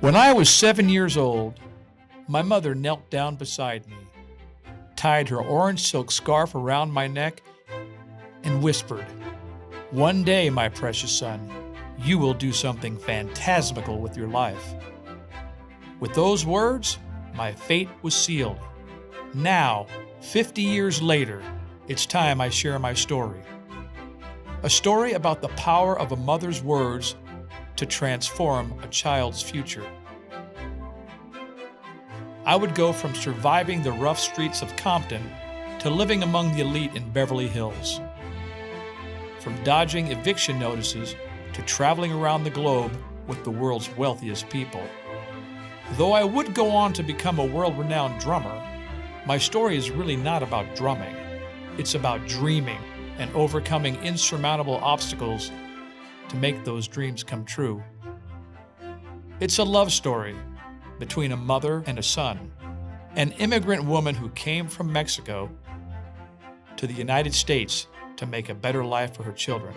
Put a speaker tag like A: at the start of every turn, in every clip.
A: When I was 7 years old, my mother knelt down beside me, tied her orange silk scarf around my neck, and whispered, "One day, my precious son, you will do something phantasmical with your life." With those words, my fate was sealed. Now, 50 years later, it's time I share my story. A story about the power of a mother's words to transform a child's future. I would go from surviving the rough streets of Compton to living among the elite in Beverly Hills. From dodging eviction notices to traveling around the globe with the world's wealthiest people. Though I would go on to become a world-renowned drummer, my story is really not about drumming. It's about dreaming and overcoming insurmountable obstacles to make those dreams come true. It's a love story between a mother and a son, an immigrant woman who came from Mexico to the United States to make a better life for her children.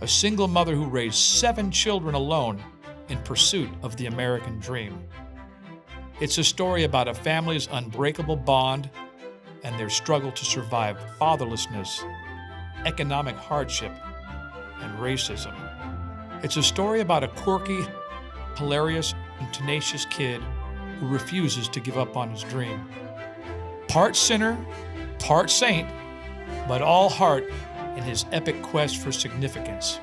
A: A single mother who raised 7 children alone in pursuit of the American dream. It's a story about a family's unbreakable bond and their struggle to survive fatherlessness, economic hardship, and racism. It's a story about a quirky, hilarious, and tenacious kid who refuses to give up on his dream. Part sinner, part saint, but all heart in his epic quest for significance.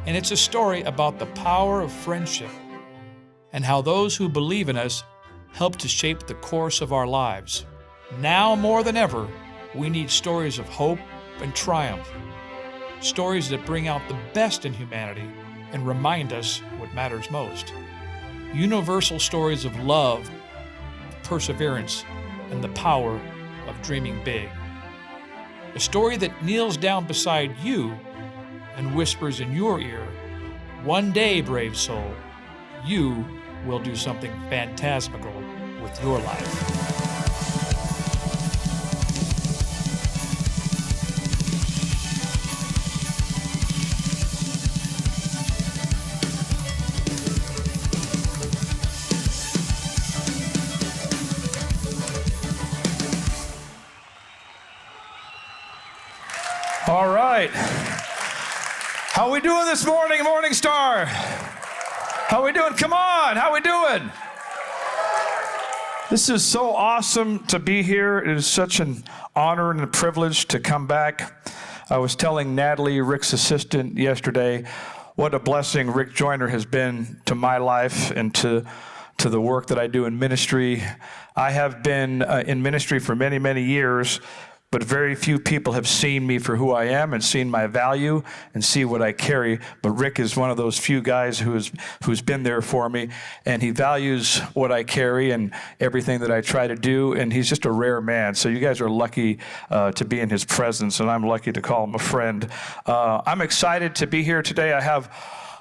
A: And it's a story about the power of friendship and how those who believe in us help to shape the course of our lives. Now more than ever, we need stories of hope and triumph, stories that bring out the best in humanity and remind us what matters most. Universal stories of love, perseverance, and the power of dreaming big. A story that kneels down beside you and whispers in your ear, "One day, brave soul, you will do something phantasmical with your life." All right. How we doing this morning, Morning Star? How we doing? Come on, how we doing? This is so awesome to be here. It is such an honor and a privilege to come back. I was telling Natalie, Rick's assistant, yesterday, what a blessing Rick Joyner has been to my life and to the work that I do in ministry. I have been in ministry for many, many years, but very few people have seen me for who I am and seen my value and see what I carry. But Rick is one of those few guys who's been there for me, and he values what I carry and everything that I try to do, and he's just a rare man. So you guys are lucky to be in his presence, and I'm lucky to call him a friend. I'm excited to be here today. I have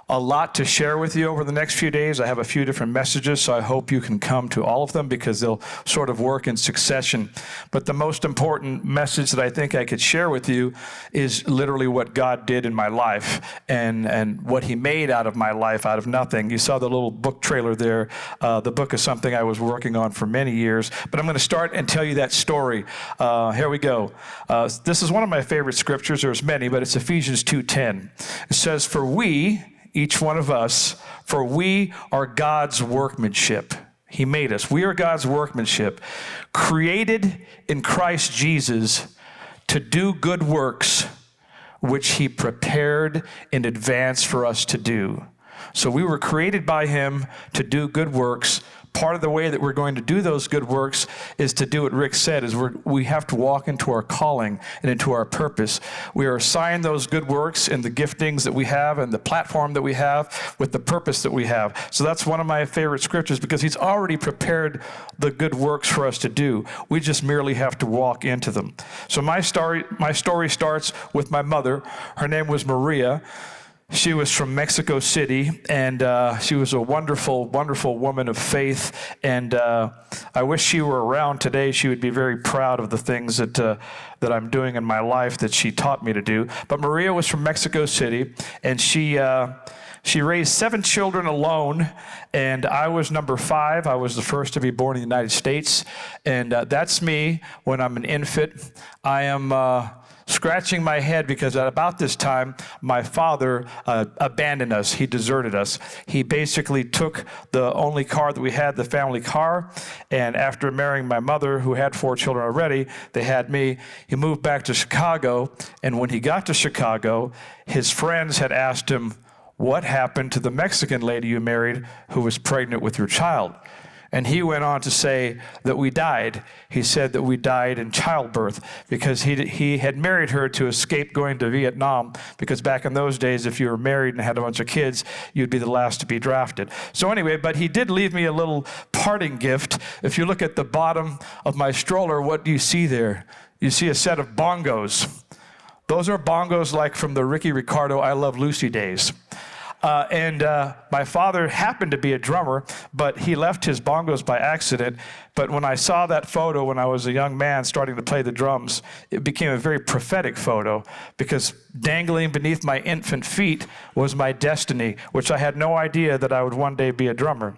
A: a lot to share with you over the next few days. I have a few different messages, so I hope you can come to all of them because they'll sort of work in succession. But the most important message that I think I could share with you is literally what God did in my life and what he made out of my life out of nothing. You saw the little book trailer there. The book is something I was working on for many years, but I'm going to start and tell you that story. Here we go. This is one of my favorite scriptures. There's many, but it's Ephesians 2:10. It says, "For we," each one of us, "for we are God's workmanship." He made us. We are God's workmanship, created in Christ Jesus to do good works, which he prepared in advance for us to do. So we were created by him to do good works. Part of the way that we're going to do those good works is to do what Rick said, is we have to walk into our calling and into our purpose. We are assigned those good works and the giftings that we have and the platform that we have with the purpose that we have. So that's one of my favorite scriptures because he's already prepared the good works for us to do. We just merely have to walk into them. So my story starts with my mother. Her name was Maria. She was from Mexico City, and she was a wonderful, wonderful woman of faith. And I wish she were around today. She would be very proud of the things that I'm doing in my life that she taught me to do. But Maria was from Mexico City, and she She raised 7 children alone, and I was number 5. I was the first to be born in the United States, and that's me when I'm an infant. I am scratching my head because at about this time, my father abandoned us. He deserted us. He basically took the only car that we had, the family car, and after marrying my mother, who had 4 children already, they had me. He moved back to Chicago, and when he got to Chicago, his friends had asked him, "What happened to the Mexican lady you married who was pregnant with your child?" And he went on to say that we died. He said that we died in childbirth because he had married her to escape going to Vietnam, because back in those days, if you were married and had a bunch of kids, you'd be the last to be drafted. So anyway, but he did leave me a little parting gift. If you look at the bottom of my stroller, what do you see there? You see a set of bongos. Those are bongos like from the Ricky Ricardo I Love Lucy days. And my father happened to be a drummer, but he left his bongos by accident. But when I saw that photo when I was a young man starting to play the drums, it became a very prophetic photo, because dangling beneath my infant feet was my destiny, which I had no idea that I would one day be a drummer.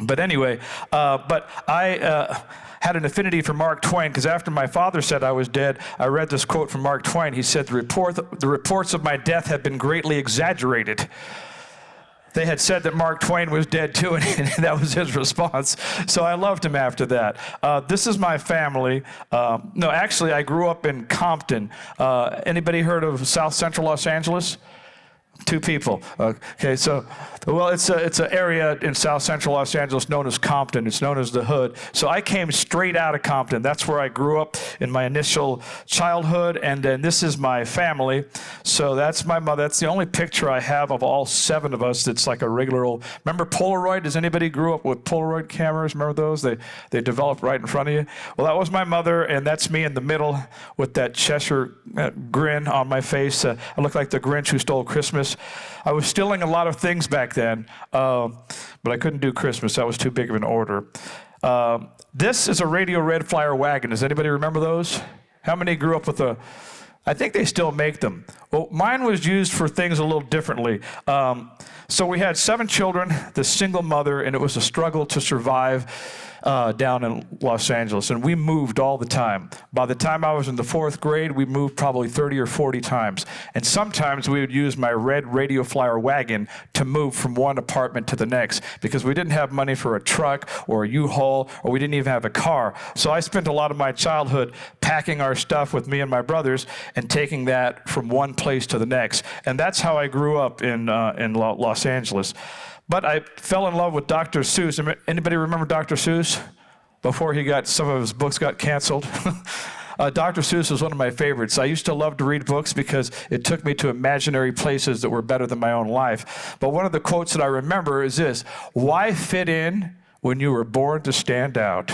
A: But anyway, but I had an affinity for Mark Twain, because after my father said I was dead, I read this quote from Mark Twain. He said, the reports of my death have been greatly exaggerated. They had said that Mark Twain was dead too, and that was his response. So I loved him after that. This is my family. No, actually, I grew up in Compton. Anybody heard of South Central Los Angeles? 2 people. Okay, so, well, it's an area in South Central Los Angeles known as Compton. It's known as the Hood. So I came straight out of Compton. That's where I grew up in my initial childhood, and then this is my family. So that's my mother. That's the only picture I have of all 7 of us that's like a regular old... Remember Polaroid? Does anybody grew up with Polaroid cameras? Remember those? They developed right in front of you. Well, that was my mother, and that's me in the middle with that Cheshire grin on my face. I look like the Grinch who stole Christmas. I was stealing a lot of things back then, but I couldn't do Christmas. That was too big of an order. This is a Radio Red Flyer wagon. Does anybody remember those? How many grew up with a... I think they still make them. Well, mine was used for things a little differently. So we had 7 children, the single mother, and it was a struggle to survive down in Los Angeles, and we moved all the time. By the time I was in the 4th grade, we moved probably 30 or 40 times. And sometimes we would use my red Radio Flyer wagon to move from one apartment to the next, because we didn't have money for a truck or a U-Haul, or we didn't even have a car. So I spent a lot of my childhood packing our stuff with me and my brothers and taking that from one place to the next. And that's how I grew up in Los Angeles. But I fell in love with Dr. Seuss. Anybody remember Dr. Seuss? Before some of his books got canceled. Dr. Seuss was one of my favorites. I used to love to read books because it took me to imaginary places that were better than my own life. But one of the quotes that I remember is this: "Why fit in when you were born to stand out?"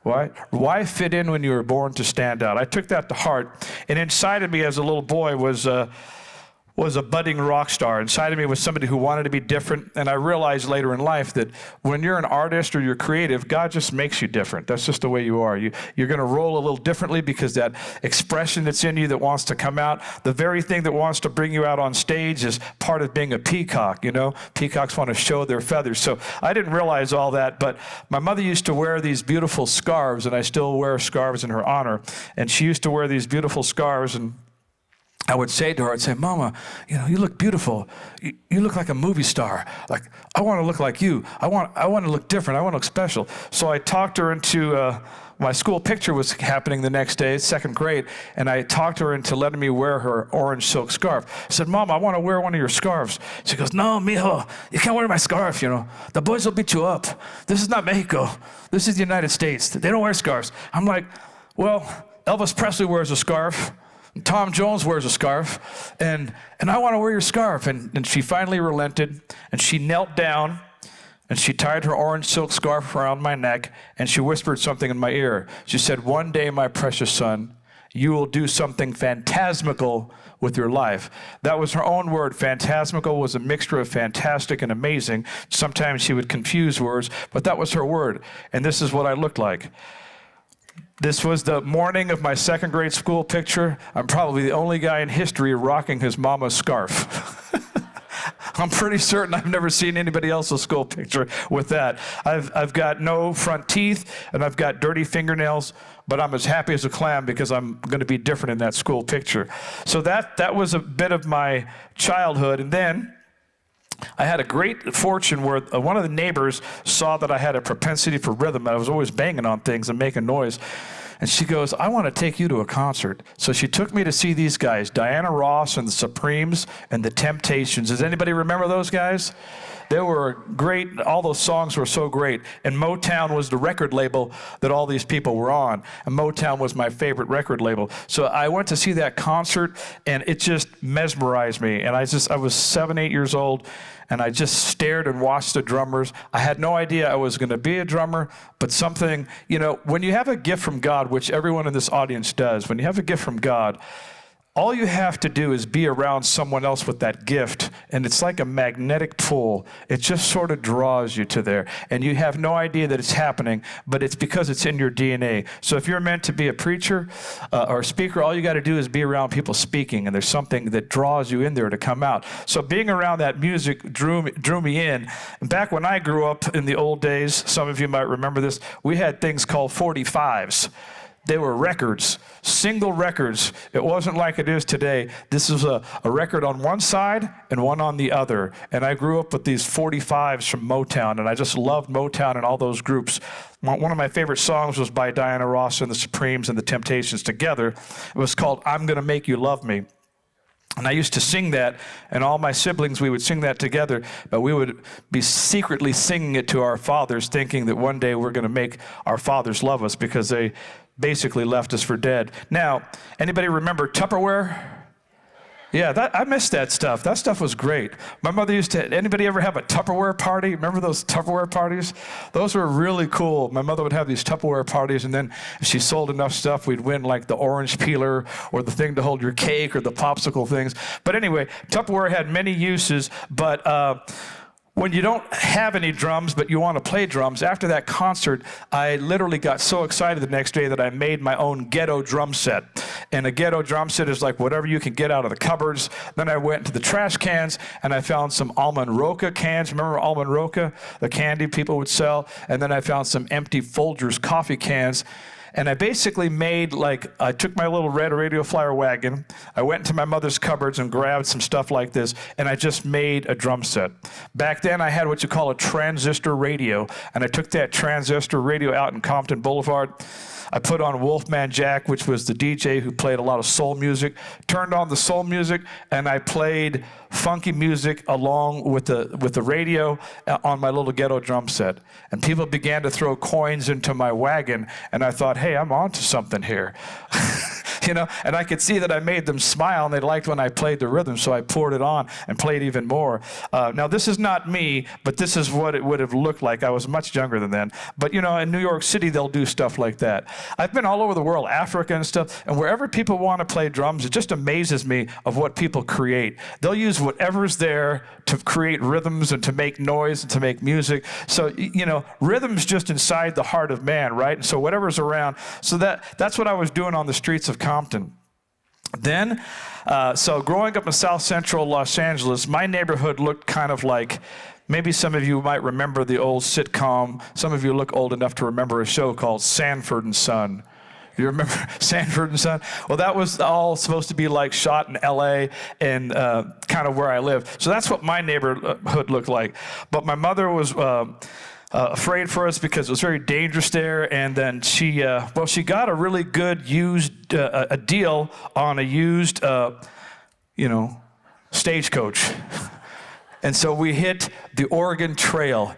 A: Why fit in when you were born to stand out? I took that to heart. And inside of me as a little boy was a budding rock star. Inside of me was somebody who wanted to be different. And I realized later in life that when you're an artist or you're creative, God just makes you different. That's just the way you are. You're going to roll a little differently because that expression that's in you that wants to come out, the very thing that wants to bring you out on stage is part of being a peacock, you know? Peacocks want to show their feathers. So I didn't realize all that, but my mother used to wear these beautiful scarves, and I still wear scarves in her honor. And she used to wear these beautiful scarves, and I would say to her, I'd say, "Mama, you look beautiful. You look like a movie star. Like, I want to look like you. I want to look different. I want to look special." So I talked her into, my school picture was happening the next day, 2nd grade, and I talked her into letting me wear her orange silk scarf. I said, "Mom, I want to wear one of your scarves." She goes, "No, mijo, you can't wear my scarf, The boys will beat you up. This is not Mexico. This is the United States. They don't wear scarves." I'm like, well, Elvis Presley wears a scarf. Tom Jones wears a scarf, and I want to wear your scarf. And she finally relented, and she knelt down, and she tied her orange silk scarf around my neck, and she whispered something in my ear. She said, "One day, my precious son, you will do something phantasmical with your life." That was her own word. Phantasmical was a mixture of fantastic and amazing. Sometimes she would confuse words, but that was her word. And this is what I looked like. This was the morning of my 2nd grade school picture. I'm probably the only guy in history rocking his mama's scarf. I'm pretty certain I've never seen anybody else's school picture with that. I've got no front teeth, and I've got dirty fingernails, but I'm as happy as a clam because I'm going to be different in that school picture. So that was a bit of my childhood. And then I had a great fortune where one of the neighbors saw that I had a propensity for rhythm. I was always banging on things and making noise. And she goes, I want to take you to a concert. So she took me to see these guys, Diana Ross and the Supremes and the Temptations. Does anybody remember those guys? They were great. All those songs were so great. And Motown was the record label that all these people were on. And Motown was my favorite record label. So I went to see that concert, and it just mesmerized me. And I was 7, 8 years old, and I just stared and watched the drummers. I had no idea I was going to be a drummer, but something, when you have a gift from God, which everyone in this audience does, when you have a gift from God, all you have to do is be around someone else with that gift, and it's like a magnetic pull. It just sort of draws you to there, and you have no idea that it's happening, but it's because it's in your DNA. So if you're meant to be a preacher or a speaker, all you got to do is be around people speaking, and there's something that draws you in there to come out. So being around that music drew me in. And back when I grew up in the old days, some of you might remember this, we had things called 45s. They were records, single records. It wasn't like it is today. This is a record on one side and one on the other. And I grew up with these 45s from Motown, and I just loved Motown and all those groups. One of my favorite songs was by Diana Ross and the Supremes and the Temptations together. It was called I'm Gonna Make You Love Me. And I used to sing that, and all my siblings, we would sing that together, but we would be secretly singing it to our fathers, thinking that one day we're going to make our fathers love us because they basically left us for dead. Now, anybody remember Tupperware? Yeah, I missed that stuff. That stuff was great. My mother used to, anybody ever have a Tupperware party? Remember those Tupperware parties? Those were really cool. My mother would have these Tupperware parties, and then if she sold enough stuff, we'd win like the orange peeler or the thing to hold your cake or the popsicle things. But anyway, Tupperware had many uses, but when you don't have any drums, but you want to play drums, after that concert, I literally got so excited the next day that I made my own ghetto drum set. And a ghetto drum set is like whatever you can get out of the cupboards. Then I went to the trash cans, and I found some Almond Roca cans. Remember Almond Roca, the candy people would sell? And then I found some empty Folgers coffee cans. And I basically I took my little red radio flyer wagon, I went into my mother's cupboards and grabbed some stuff like this, and I just made a drum set. Back then I had what you call a transistor radio, and I took that transistor radio out in Compton Boulevard. I put on Wolfman Jack, which was the DJ who played a lot of soul music, turned on the soul music, and I played funky music along with the radio on my little ghetto drum set. And people began to throw coins into my wagon, and I thought, hey, I'm onto something here. And I could see that I made them smile, and they liked when I played the rhythm, so I poured it on and played even more. Now, this is not me, but this is what it would have looked like. I was much younger than then. But, in New York City, they'll do stuff like that. I've been all over the world, Africa and stuff, and wherever people want to play drums, it just amazes me of what people create. They'll use whatever's there to create rhythms and to make noise and to make music. So, rhythm's just inside the heart of man, right? And so whatever's around. So that's what I was doing on the streets of Compton. Then, so growing up in South Central Los Angeles, my neighborhood looked kind of like, maybe some of you might remember the old sitcom. Some of you look old enough to remember a show called Sanford and Son. You remember Sanford and Son? Well, that was all supposed to be like shot in L.A. and kind of where I live. So that's what my neighborhood looked like. But my mother was afraid for us because it was very dangerous there. And then she got a really good used a deal on a used stagecoach. And so we hit the Oregon Trail.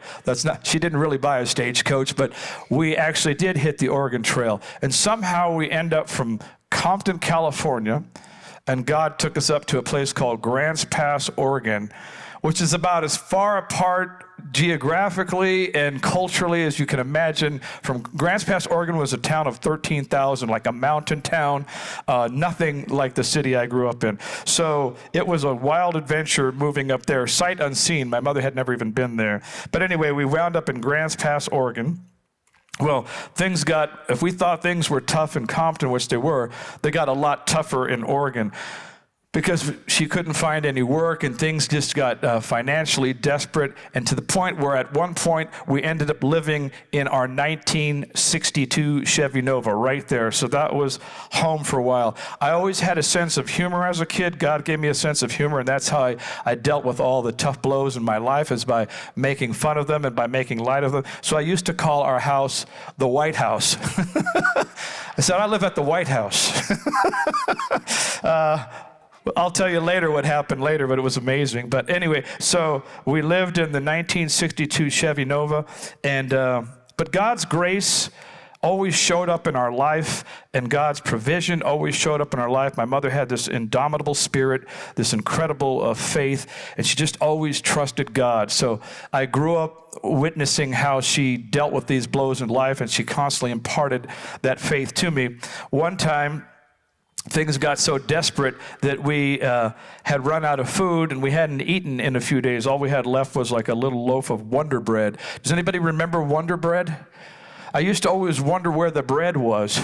A: She didn't really buy a stagecoach, but we actually did hit the Oregon Trail. And somehow we end up from Compton, California, and God took us up to a place called Grants Pass, Oregon, which is about as far apart geographically and culturally as you can imagine. From Grants Pass, Oregon was a town of 13,000, like a mountain town, nothing like the city I grew up in. So it was a wild adventure moving up there, sight unseen. My mother had never even been there. But anyway, we wound up in Grants Pass, Oregon. Well, if we thought things were tough in Compton, which they were, they got a lot tougher in Oregon. because she couldn't find any work and things just got financially desperate, and to the point where at one point we ended up living in our 1962 Chevy Nova right there. So that was home for a while. I always had a sense of humor as a kid. God gave me a sense of humor, and that's how I dealt with all the tough blows in my life, is by making fun of them and by making light of them. So I used to call our house the White House. I said, I live at the White House. I'll tell you later what happened later, but it was amazing. But anyway, so we lived in the 1962 Chevy Nova, and but God's grace always showed up in our life, and God's provision always showed up in our life. My mother had this indomitable spirit, this incredible faith, and she just always trusted God. So I grew up witnessing how she dealt with these blows in life, and she constantly imparted that faith to me. One time, things got so desperate that we had run out of food, and we hadn't eaten in a few days. All we had left was like a little loaf of Wonder Bread. Does anybody remember Wonder Bread? I used to always wonder where the bread was,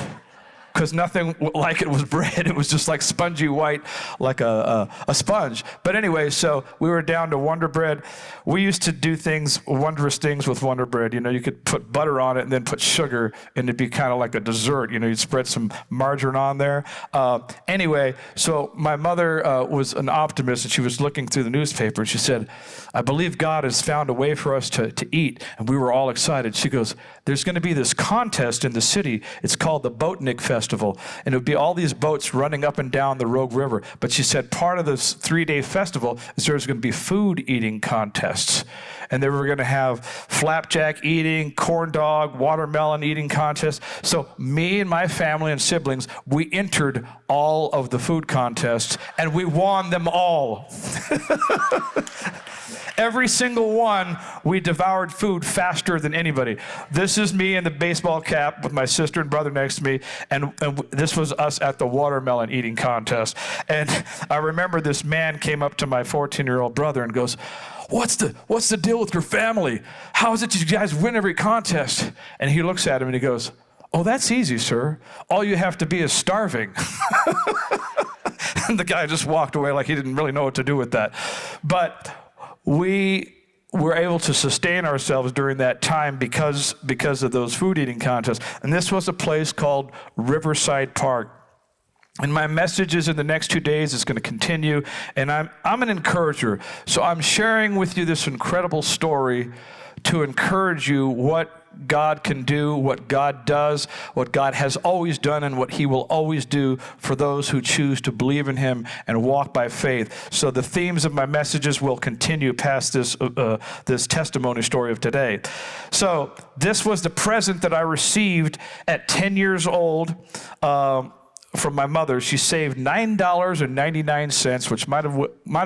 A: because nothing like it was bread. It was just like spongy white, like a sponge. But anyway, so we were down to Wonder Bread. We used to do wondrous things with Wonder Bread. You know, you could put butter on it and then put sugar, and it'd be kind of like a dessert. You know, you'd spread some margarine on there. Anyway, so my mother was an optimist, and she was looking through the newspaper, and she said, I believe God has found a way for us to eat. And we were all excited. She goes, there's going to be this contest in the city. It's called the Boatnik Festival. And it would be all these boats running up and down the Rogue River. But she said part of this 3-day festival is there's going to be food eating contests. And they were going to have flapjack eating, corn dog, watermelon eating contests. So me and my family and siblings, we entered all of the food contests, and we won them all. Every single one, we devoured food faster than anybody. This is me in the baseball cap with my sister and brother next to me, and this was us at the watermelon eating contest. And I remember this man came up to my 14-year-old brother and goes, what's the deal with your family? How is it you guys win every contest? And he looks at him and he goes, oh, that's easy, sir. All you have to be is starving. And the guy just walked away like he didn't really know what to do with that. But we were able to sustain ourselves during that time because of those food eating contests. And this was a place called Riverside Park. And my messages in the next 2 days is going to continue. And I'm an encourager. So I'm sharing with you this incredible story to encourage you what God can do, what God does, what God has always done, and what he will always do for those who choose to believe in him and walk by faith. So the themes of my messages will continue past this testimony story of today. So this was the present that I received at 10 years old from my mother. She saved $9.99, which might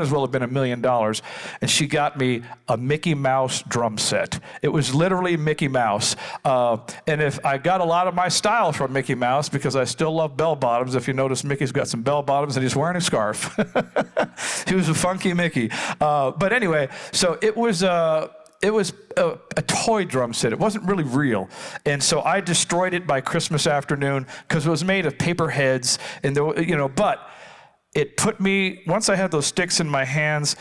A: as well have been $1 million, and she got me a Mickey Mouse drum set. It was literally Mickey Mouse, and if I got a lot of my style from Mickey Mouse, because I still love bell bottoms. If you notice, Mickey's got some bell bottoms, and he's wearing a scarf. He was a funky Mickey. But anyway, so it was a toy drum set. It wasn't really real. And so I destroyed it by Christmas afternoon because it was made of paper heads. And but it put me, once I had those sticks in my hands,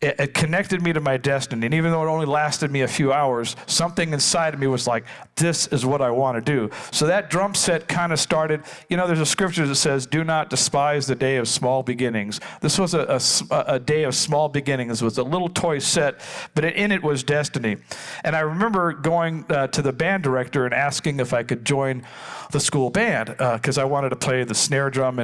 A: it connected me to my destiny. And even though it only lasted me a few hours, something inside of me was like, this is what I want to do. So that drum set kind of started, there's a scripture that says, do not despise the day of small beginnings. This was a day of small beginnings. It was a little toy set, but in it was destiny. And I remember going to the band director and asking if I could join the school band because I wanted to play the snare drum.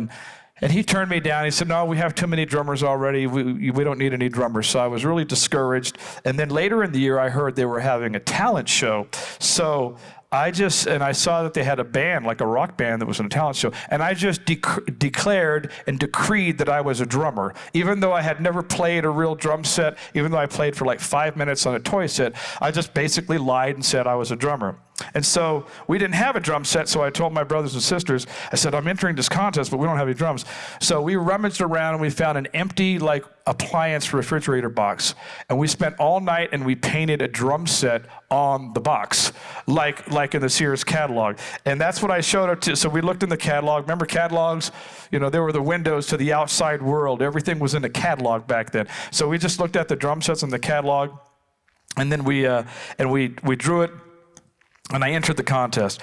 A: And he turned me down. He said, no, we have too many drummers already. We don't need any drummers. So I was really discouraged. And then later in the year, I heard they were having a talent show. So I saw that they had a band, like a rock band that was in a talent show. And I just declared and decreed that I was a drummer. Even though I had never played a real drum set, even though I played for like 5 minutes on a toy set, I just basically lied and said I was a drummer. And so we didn't have a drum set, so I told my brothers and sisters, I said, I'm entering this contest, but we don't have any drums. So we rummaged around and we found an empty appliance refrigerator box. And we spent all night and we painted a drum set on the box, like in the Sears catalog. And that's what I showed up to. So we looked in the catalog. Remember catalogs? There were the windows to the outside world. Everything was in the catalog back then. So we just looked at the drum sets in the catalog, and then we drew it. And I entered the contest.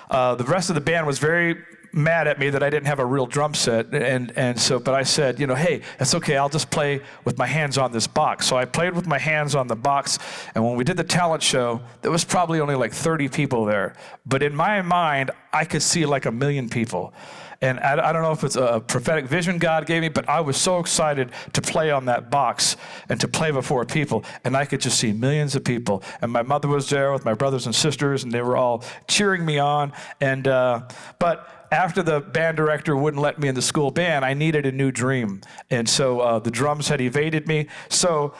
A: The rest of the band was very mad at me that I didn't have a real drum set, but I said, hey, that's okay, I'll just play with my hands on this box. So I played with my hands on the box, and when we did the talent show, there was probably only 30 people there. But in my mind, I could see 1 million people. And I don't know if it's a prophetic vision God gave me, but I was so excited to play on that box and to play before people. And I could just see millions of people. And my mother was there with my brothers and sisters, and they were all cheering me on. But after the band director wouldn't let me in the school band, I needed a new dream. And so the drums had evaded me. So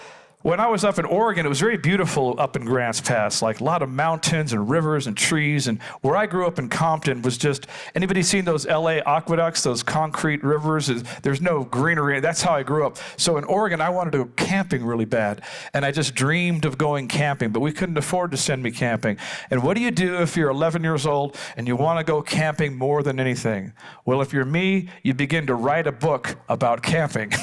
A: when I was up in Oregon, it was very beautiful up in Grants Pass, a lot of mountains and rivers and trees. And where I grew up in Compton was just, anybody seen those LA aqueducts, those concrete rivers? There's no greenery. That's how I grew up. So in Oregon, I wanted to go camping really bad. And I just dreamed of going camping, but we couldn't afford to send me camping. And what do you do if you're 11 years old and you want to go camping more than anything? Well, if you're me, you begin to write a book about camping.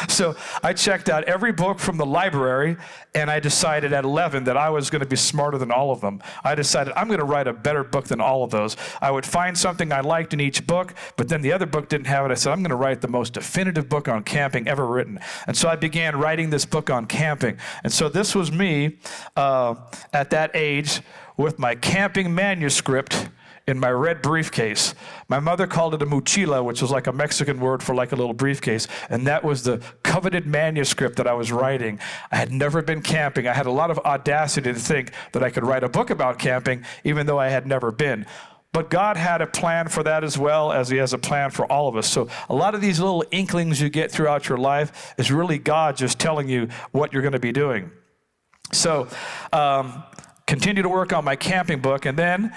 A: So I checked out every book from the library, and I decided at 11 that I was going to be smarter than all of them. I decided I'm going to write a better book than all of those. I would find something I liked in each book, but then the other book didn't have it. I said, I'm going to write the most definitive book on camping ever written. And so I began writing this book on camping. And so this was me at that age with my camping manuscript in my red briefcase. My mother called it a mochila, which was a Mexican word for a little briefcase. And that was the coveted manuscript that I was writing. I had never been camping. I had a lot of audacity to think that I could write a book about camping, even though I had never been. But God had a plan for that as well as he has a plan for all of us. So a lot of these little inklings you get throughout your life is really God just telling you what you're going to be doing. So continue to work on my camping book, and then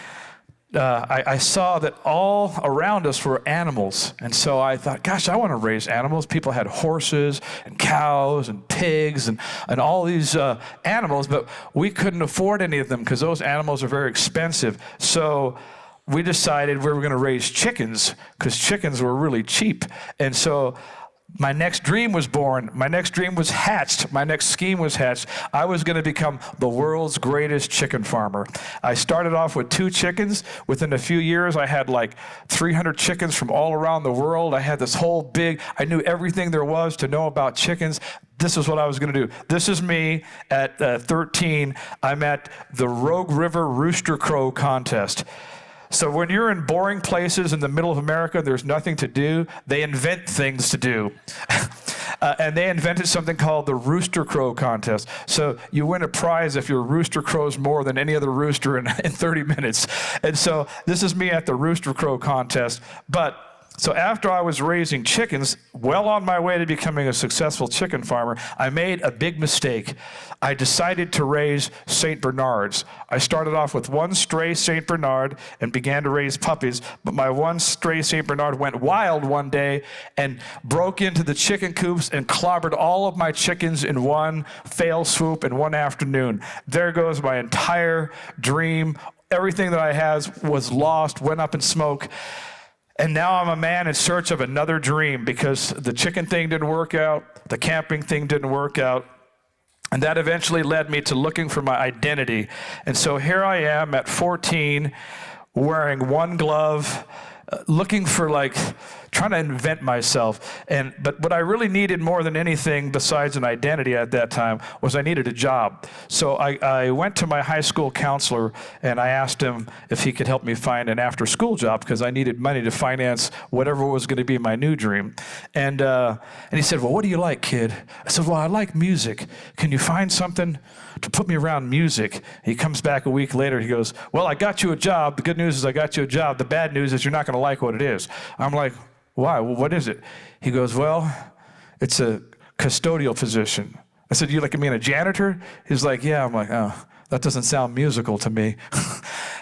A: I saw that all around us were animals. And so I thought, gosh, I want to raise animals. People had horses and cows and pigs and all these animals, but we couldn't afford any of them because those animals are very expensive. So we decided we were going to raise chickens because chickens were really cheap. And so my next dream was born. My next dream was hatched. My next scheme was hatched. I was going to become the world's greatest chicken farmer. I started off with 2 chickens. Within a few years, I had 300 chickens from all around the world. I had this whole I knew everything there was to know about chickens. This is what I was going to do. This is me at 13. I'm at the Rogue River Rooster Crow contest. So when you're in boring places in the middle of America, there's nothing to do, they invent things to do. And they invented something called the Rooster Crow contest. So you win a prize if your rooster crows more than any other rooster in 30 minutes. And so this is me at the Rooster Crow contest. So after I was raising chickens, well on my way to becoming a successful chicken farmer, I made a big mistake. I decided to raise St. Bernards. I started off with 1 stray St. Bernard and began to raise puppies, but my 1 stray St. Bernard went wild one day and broke into the chicken coops and clobbered all of my chickens in one fell swoop in one afternoon. There goes my entire dream. Everything that I had was lost, went up in smoke. And now I'm a man in search of another dream because the chicken thing didn't work out, the camping thing didn't work out, and that eventually led me to looking for my identity. And so here I am at 14, wearing 1 glove, looking for trying to invent myself. But what I really needed more than anything besides an identity at that time was I needed a job. So I went to my high school counselor and I asked him if he could help me find an after-school job because I needed money to finance whatever was going to be my new dream. And he said, well, what do you like, kid? I said, well, I like music. Can you find something to put me around music? He comes back a week later. He goes, well, I got you a job. The good news is I got you a job. The bad news is you're not going to like what it is. I'm like, why? Well, what is it? He goes, well, it's a custodial position. I said, you like mean a janitor? He's like, yeah. I'm like, oh, that doesn't sound musical to me.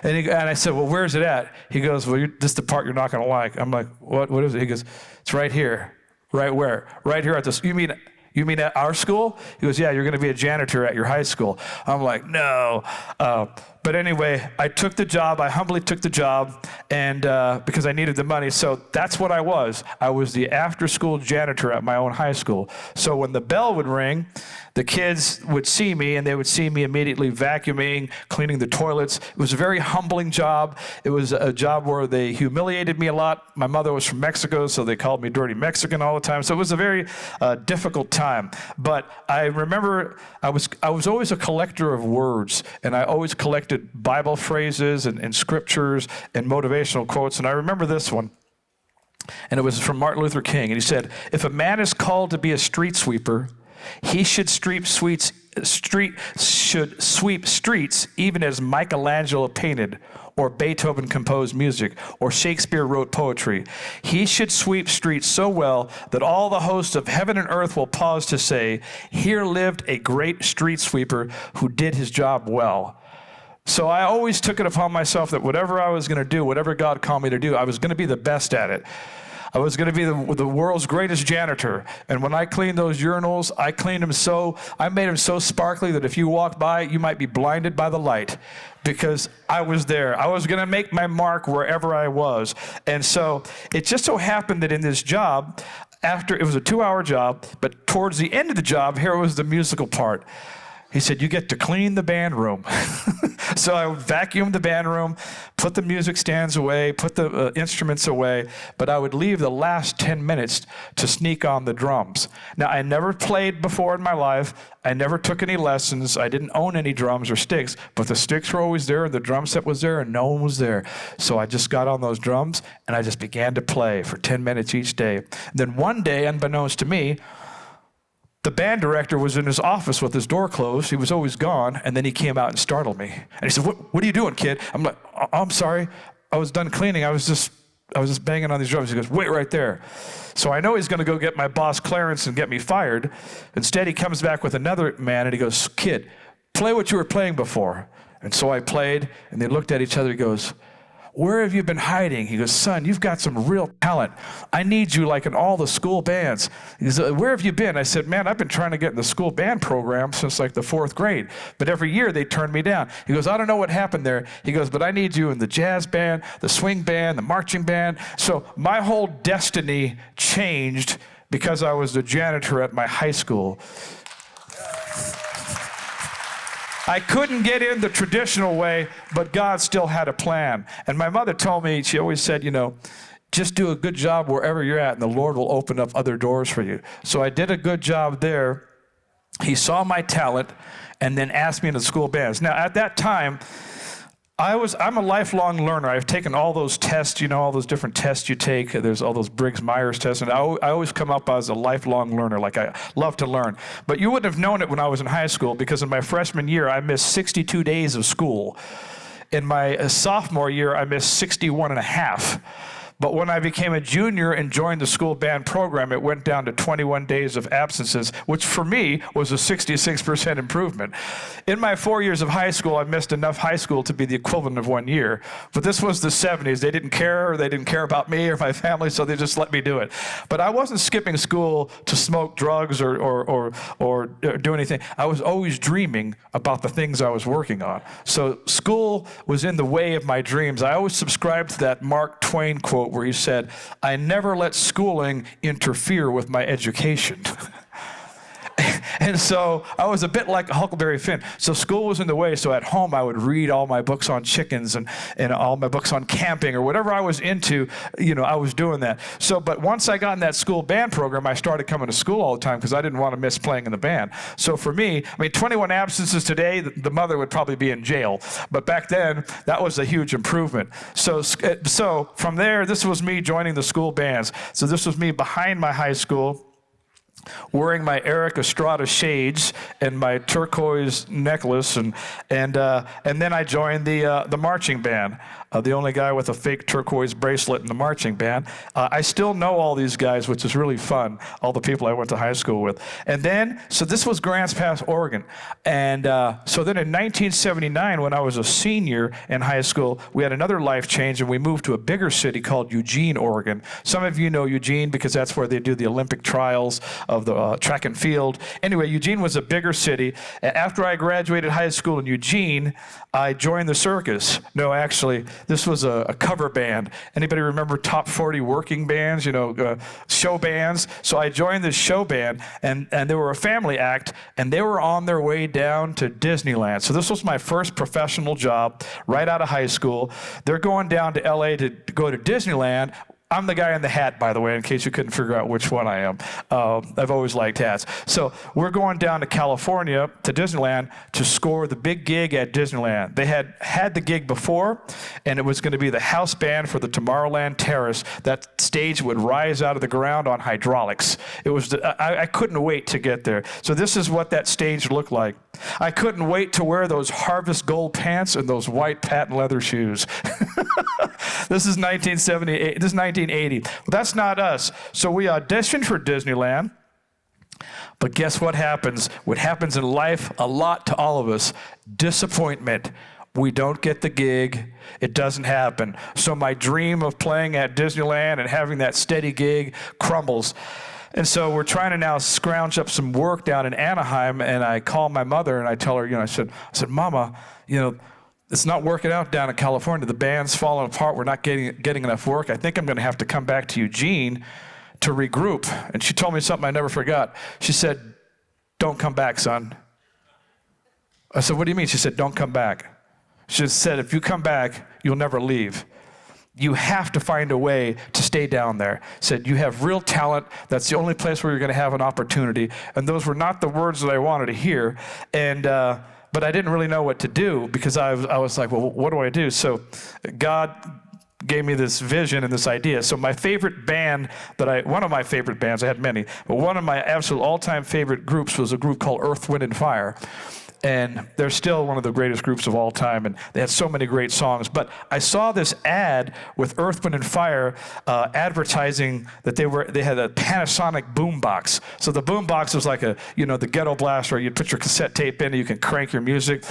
A: And I said, well, where's it at? He goes, well, this is the part you're not going to like. I'm like, what is it? He goes, it's right here. Right where? Right here at this. You mean at our school? He goes, yeah, you're going to be a janitor at your high school. I'm like, no. But anyway, I took the job. I humbly took the job, and because I needed the money. So that's what I was. I was the after-school janitor at my own high school. So when the bell would ring, the kids would see me, and they would see me immediately vacuuming, cleaning the toilets. It was a very humbling job. It was a job where they humiliated me a lot. My mother was from Mexico, so they called me Dirty Mexican all the time. So it was a very difficult time. But I remember I was always a collector of words, and I always collected Bible phrases and scriptures and motivational quotes. And I remember this one, and it was from Martin Luther King. And he said, if a man is called to be a street sweeper, he should sweep streets even as Michelangelo painted, or Beethoven composed music, or Shakespeare wrote poetry. He should sweep streets so well that all the hosts of heaven and earth will pause to say, here lived a great street sweeper who did his job well. So I always took it upon myself that whatever I was going to do, whatever God called me to do, I was going to be the best at it. I was going to be the world's greatest janitor. And when I cleaned those urinals, I made them so sparkly that if you walked by, you might be blinded by the light, because I was there. I was going to make my mark wherever I was. And so it just so happened that in this job, it was a 2-hour job, but towards the end of the job, here was the musical part. He said, you get to clean the band room. So I vacuumed the band room, put the music stands away, put the instruments away, but I would leave the last 10 minutes to sneak on the drums. Now, I never played before in my life. I never took any lessons. I didn't own any drums or sticks, but the sticks were always there, and the drum set was there, and no one was there. So I just got on those drums, and I just began to play for 10 minutes each day. And then one day, unbeknownst to me, the band director was in his office with his door closed. He was always gone, and then he came out and startled me. And he said, what are you doing, kid? I'm like, I'm sorry. I was done cleaning. I was just banging on these drums. He goes, wait right there. So I know he's going to go get my boss, Clarence, and get me fired. Instead, he comes back with another man, and he goes, kid, play what you were playing before. And so I played, and they looked at each other. He goes, where have you been hiding? He goes, son, you've got some real talent. I need you like in all the school bands. He said, where have you been? I said, man, I've been trying to get in the school band program since like the 4th grade. But every year they turned me down. He goes, I don't know what happened there. He goes, but I need you in the jazz band, the swing band, the marching band. So my whole destiny changed because I was the janitor at my high school. I couldn't get in the traditional way, but God still had a plan. And my mother told me, she always said, just do a good job wherever you're at, and the Lord will open up other doors for you. So I did a good job there. He saw my talent and then asked me into school bands. Now, at that time, I'm a lifelong learner. I've taken all those tests, all those different tests you take. There's all those Briggs-Myers tests, and I always come up as a lifelong learner. Like, I love to learn. But you wouldn't have known it when I was in high school, because in my freshman year, I missed 62 days of school. In my sophomore year, I missed 61 and a half. But when I became a junior and joined the school band program, it went down to 21 days of absences, which for me was a 66% improvement. In my 4 years of high school, I missed enough high school to be the equivalent of 1 year. But this was the 70s. They didn't care, they didn't care about me or my family, so they just let me do it. But I wasn't skipping school to smoke drugs or do anything. I was always dreaming about the things I was working on. So school was in the way of my dreams. I always subscribed to that Mark Twain quote where he said, I never let schooling interfere with my education. And so I was a bit like a Huckleberry Finn. So school was in the way. So at home, I would read all my books on chickens and all my books on camping or whatever I was into, I was doing that. So, but once I got in that school band program, I started coming to school all the time because I didn't want to miss playing in the band. So for me, 21 absences today, the mother would probably be in jail. But back then, that was a huge improvement. So from there, this was me joining the school bands. So this was me behind my high school, wearing my Eric Estrada shades and my turquoise necklace, and then I joined the marching band. the only guy with a fake turquoise bracelet in the marching band. I still know all these guys, which is really fun, all the people I went to high school with. And then, so this was Grants Pass, Oregon. And so then in 1979, when I was a senior in high school, we had another life change, and we moved to a bigger city called Eugene, Oregon. Some of you know Eugene because that's where they do the Olympic trials of the track and field. Anyway, Eugene was a bigger city. After I graduated high school in Eugene, I joined the circus. No, actually, this was a cover band. Anybody remember top 40 working bands, show bands? So I joined this show band, and they were a family act, and they were on their way down to Disneyland. So this was my first professional job right out of high school. They're going down to LA to go to Disneyland. I'm the guy in the hat, by the way, in case you couldn't figure out which one I am. I've always liked hats. So we're going down to California, to Disneyland, to score the big gig at Disneyland. They had the gig before, and it was going to be the house band for the Tomorrowland Terrace. That stage would rise out of the ground on hydraulics. It was I couldn't wait to get there. So this is what that stage looked like. I couldn't wait to wear those Harvest Gold pants and those white patent leather shoes. This is 1978. This is 1980. Well, that's not us. So we auditioned for Disneyland. But guess what happens? What happens in life a lot to all of us? Disappointment. We don't get the gig. It doesn't happen. So my dream of playing at Disneyland and having that steady gig crumbles. And so we're trying to now scrounge up some work down in Anaheim, and I call my mother and I tell her, I said, Mama, it's not working out down in California. The band's falling apart. We're not getting enough work. I think I'm going to have to come back to Eugene to regroup. And she told me something I never forgot. She said, "Don't come back, son." I said, "What do you mean?" She said, "Don't come back." She said, "If you come back, you'll never leave. You have to find a way to stay down there." Said, "You have real talent. That's the only place where you're going to have an opportunity." And those were not the words that I wanted to hear. But I didn't really know what to do because I was like, well, what do I do? So God gave me this vision and this idea. So my favorite band one of my favorite bands, I had many, but one of my absolute all-time favorite groups was a group called Earth, Wind, and Fire. And they're still one of the greatest groups of all time, and they had so many great songs. But I saw this ad with Earth, Wind, and Fire advertising that they had a Panasonic boombox. So the boombox was like the ghetto blaster. You'd put your cassette tape in, and you can crank your music.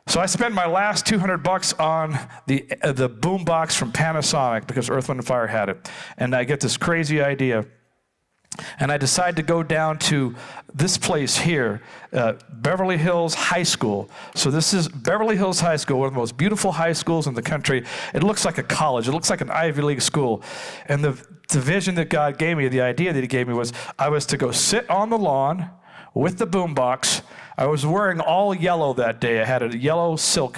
A: So I spent my last $200 on the boombox from Panasonic because Earth, Wind, and Fire had it. And I get this crazy idea. And I decided to go down to this place here, Beverly Hills High School. So this is Beverly Hills High School, one of the most beautiful high schools in the country. It looks like a college. It looks like an Ivy League school. And the vision that God gave me, the idea that he gave me was I was to go sit on the lawn with the boombox. I was wearing all yellow that day. I had a yellow silk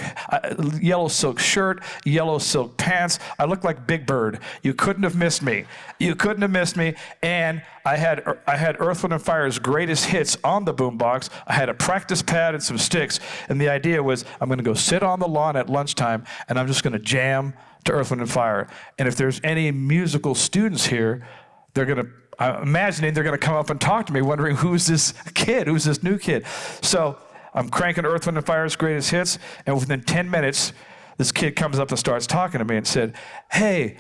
A: shirt, yellow silk pants. I looked like Big Bird. You couldn't have missed me. You couldn't have missed me. And I had Earth, Wind, and Fire's greatest hits on the boombox. I had a practice pad and some sticks. And the idea was I'm going to go sit on the lawn at lunchtime, and I'm just going to jam to Earth, Wind, and Fire. And if there's any musical students here, I'm imagining they're going to come up and talk to me, wondering who's this new kid. So I'm cranking Earth, Wind, and Fire's greatest hits, and within 10 minutes, this kid comes up and starts talking to me and said, "Hey,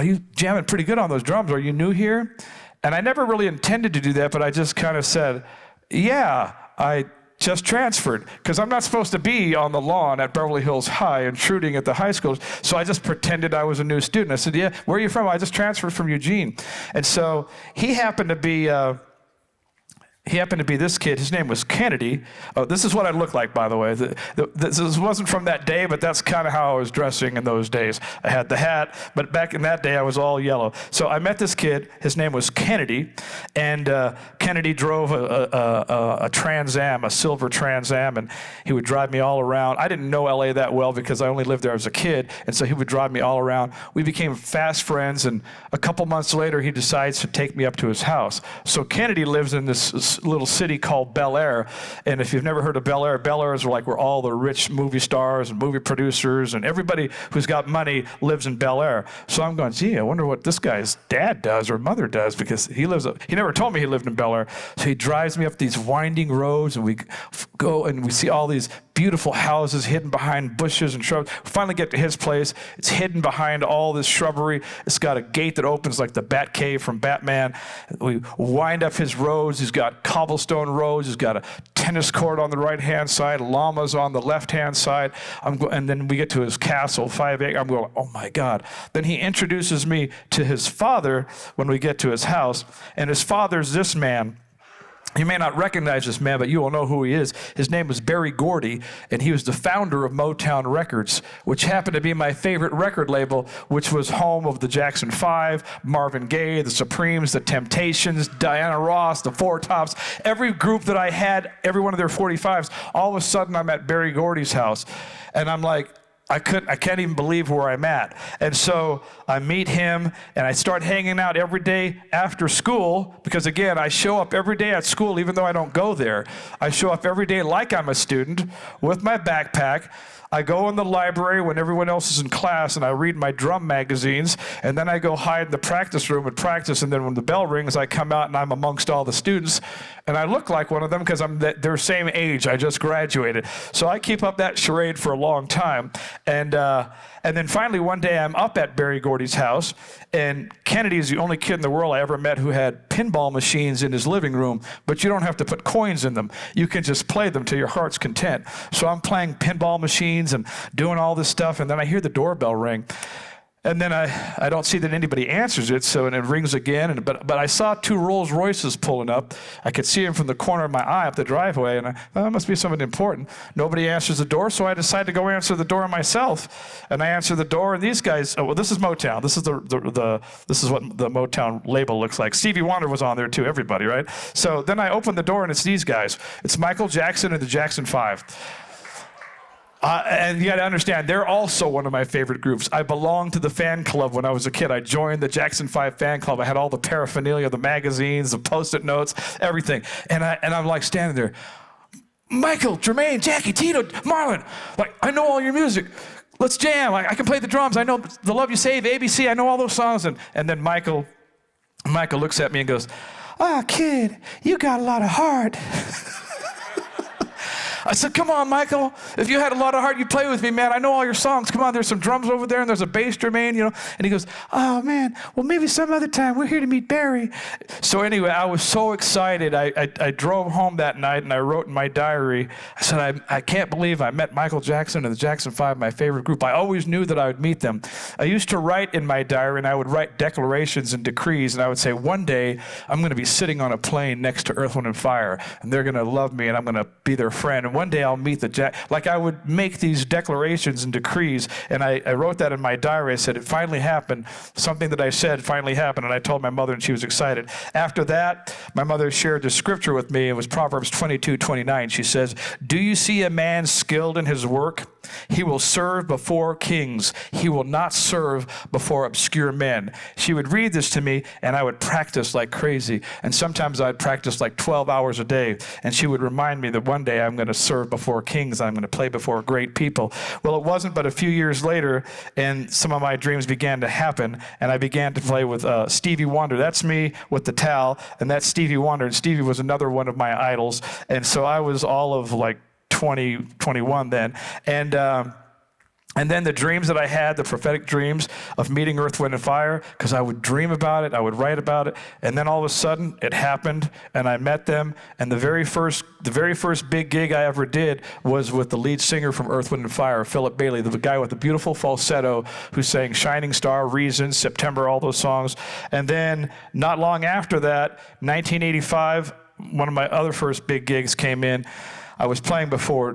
A: you jamming pretty good on those drums. Are you new here?" And I never really intended to do that, but I just kind of said, "Yeah, I just transferred," because I'm not supposed to be on the lawn at Beverly Hills High intruding at the high school. So I just pretended I was a new student. I said, "Yeah, where are you from?" "I just transferred from Eugene." And so he happened to be this kid. His name was Kennedy. Oh, this is what I looked like, by the way. This wasn't from that day, but that's kind of how I was dressing in those days. I had the hat, but back in that day, I was all yellow. So I met this kid. His name was Kennedy, and Kennedy drove a Trans Am, a silver Trans Am, and he would drive me all around. I didn't know LA that well because I only lived there as a kid, and so he would drive me all around. We became fast friends, and a couple months later, he decides to take me up to his house. So Kennedy lives in this little city called Bel Air, and if you've never heard of Bel Air is where all the rich movie stars and movie producers and everybody who's got money lives in Bel Air. So I'm going, gee, I wonder what this guy's dad does or mother does, because he never told me he lived in Bel Air. So he drives me up these winding roads, and we go and we see all these beautiful houses hidden behind bushes and shrubs. We finally get to his place. It's hidden behind all this shrubbery. It's got a gate that opens like the Bat Cave from Batman. We wind up his roads. He's got cobblestone roads. He's got a tennis court on the right-hand side, llamas on the left-hand side. And then we get to his castle, 5 acres. I'm going, oh my God. Then he introduces me to his father when we get to his house. And his father's this man. You may not recognize this man, but you will know who he is. His name was Berry Gordy, and he was the founder of Motown Records, which happened to be my favorite record label, which was home of the Jackson 5, Marvin Gaye, the Supremes, the Temptations, Diana Ross, the Four Tops. Every group that I had, every one of their 45s, all of a sudden I'm at Berry Gordy's house. And I'm like, I can't even believe where I'm at. And so I meet him, and I start hanging out every day after school, because again, I show up every day at school even though I don't go there. I show up every day like I'm a student with my backpack. I go in the library when everyone else is in class, and I read my drum magazines, and then I go hide in the practice room and practice, and then when the bell rings, I come out and I'm amongst all the students, and I look like one of them because I'm their same age. I just graduated. So I keep up that charade for a long time, and then finally one day I'm up at Berry Gordy's house, and Kennedy is the only kid in the world I ever met who had pinball machines in his living room, but you don't have to put coins in them. You can just play them to your heart's content. So I'm playing pinball machines and doing all this stuff, and then I hear the doorbell ring. And then I don't see that anybody answers it, so and it rings again. But I saw 2 Rolls Royces pulling up. I could see them from the corner of my eye up the driveway, and I thought, that must be something important. Nobody answers the door, so I decide to go answer the door myself. And I answer the door, and these guys, well, this is Motown. This is this is what the Motown label looks like. Stevie Wonder was on there too, everybody, right? So then I open the door, and it's these guys. It's Michael Jackson and the Jackson 5. And you got to understand, they're also one of my favorite groups. I belonged to the fan club when I was a kid. I joined the Jackson 5 fan club. I had all the paraphernalia, the magazines, the Post-it notes, everything. And I'm like standing there, Michael, Jermaine, Jackie, Tito, Marlon, like, I know all your music. Let's jam. I can play the drums. I know The Love You Save, ABC. I know all those songs. And then Michael looks at me and goes, kid, you got a lot of heart. I said, come on, Michael. If you had a lot of heart, you'd play with me, man. I know all your songs. Come on, there's some drums over there, and there's a bass, Jermaine, you know. And he goes, oh, man, well, maybe some other time. We're here to meet Barry. So anyway, I was so excited. I drove home that night, and I wrote in my diary, I said, I can't believe I met Michael Jackson and the Jackson 5, my favorite group. I always knew that I would meet them. I used to write in my diary, and I would write declarations and decrees, and I would say, one day, I'm going to be sitting on a plane next to Earth, Wind, and Fire, and they're going to love me, and I'm going to be their friend. And one day I'll meet like I would make these declarations and decrees, and I wrote that in my diary. I said, it finally happened. Something that I said finally happened, and I told my mother, and she was excited. After that, my mother shared the scripture with me. It was Proverbs 22:29. She says, do you see a man skilled in his work? He will serve before kings. He will not serve before obscure men. She would read this to me, and I would practice like crazy. And sometimes I'd practice like 12 hours a day. And she would remind me that one day I'm going to serve before kings. I'm going to play before great people. Well, it wasn't but a few years later, and some of my dreams began to happen, and I began to play with Stevie Wonder. That's me with the towel, and that's Stevie Wonder. And Stevie was another one of my idols. And so I was all of like 20, 21 then. And then the dreams that I had, the prophetic dreams of meeting Earth, Wind, and Fire, because I would dream about it, I would write about it, and then all of a sudden it happened, and I met them, and the very first big gig I ever did was with the lead singer from Earth, Wind, and Fire, Philip Bailey, the guy with the beautiful falsetto who sang Shining Star, Reason, September, all those songs. And then not long after that, 1985, one of my other first big gigs came in. I was playing before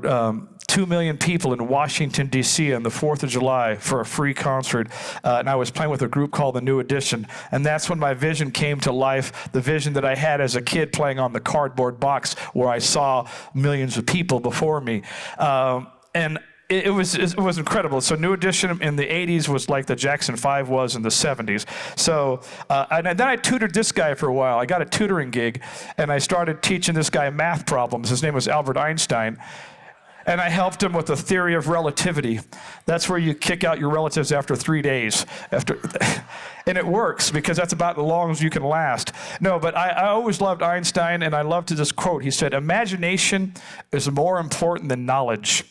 A: 2 million people in Washington, D.C. on the 4th of July for a free concert. And I was playing with a group called The New Edition. And that's when my vision came to life, the vision that I had as a kid playing on the cardboard box where I saw millions of people before me. And it was incredible. So New Edition in the 80s was like the Jackson 5 was in the 70s. So and then I tutored this guy for a while. I got a tutoring gig, and I started teaching this guy math problems. His name was Albert Einstein. And I helped him with the theory of relativity. That's where you kick out your relatives after 3 days. And it works, because that's about as long as you can last. No, but I always loved Einstein, and I loved this quote. He said, imagination is more important than knowledge.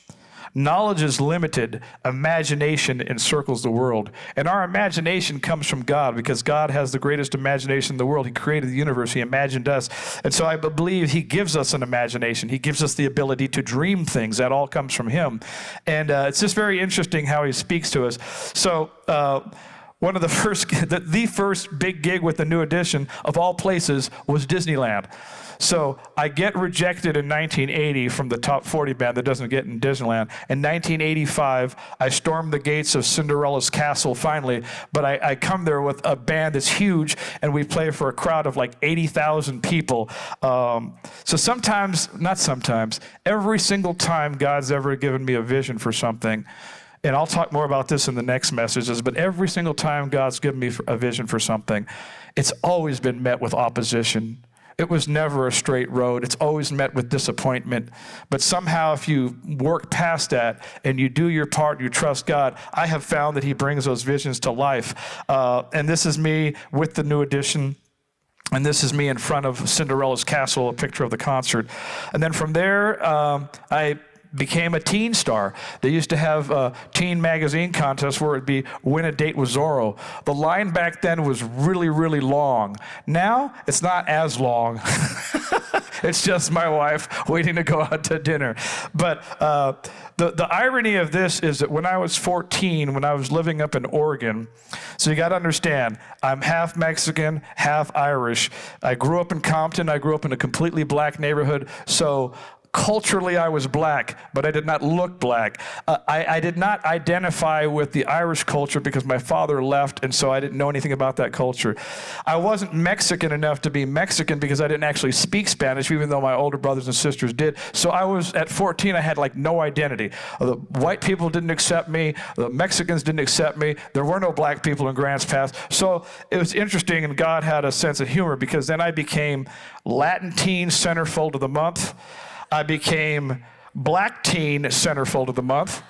A: Knowledge is limited. Imagination encircles the world. And our imagination comes from God because God has the greatest imagination in the world. He created the universe. He imagined us. And so I believe he gives us an imagination. He gives us the ability to dream things. That all comes from him. And it's just very interesting how he speaks to us. So one of the first big gig with the New Edition of all places was Disneyland. So I get rejected in 1980 from the top 40 band that doesn't get in Disneyland. In 1985, I stormed the gates of Cinderella's castle finally, but I come there with a band that's huge, and we play for a crowd of like 80,000 people. So every single time God's ever given me a vision for something, and I'll talk more about this in the next messages, but every single time God's given me a vision for something, it's always been met with opposition. It was never a straight road. It's always met with disappointment. But somehow if you work past that and you do your part, you trust God, I have found that he brings those visions to life. And this is me with the New Edition. And this is me in front of Cinderella's castle, a picture of the concert. And then from there, I became a teen star. They used to have a teen magazine contest where it'd be win a date with Zoro. The line back then was really, really long. Now, it's not as long. It's just my wife waiting to go out to dinner. But the irony of this is that when I was 14, when I was living up in Oregon, so you got to understand, I'm half Mexican, half Irish. I grew up in Compton. I grew up in a completely black neighborhood. So culturally, I was black, but I did not look black. I did not identify with the Irish culture because my father left, and so I didn't know anything about that culture. I wasn't Mexican enough to be Mexican because I didn't actually speak Spanish, even though my older brothers and sisters did. So I was, at 14, I had like no identity. The white people didn't accept me. The Mexicans didn't accept me. There were no black people in Grants Pass. So it was interesting, and God had a sense of humor because then I became Latin Teen Centerfold of the Month. I became Black Teen Centerfold of the Month.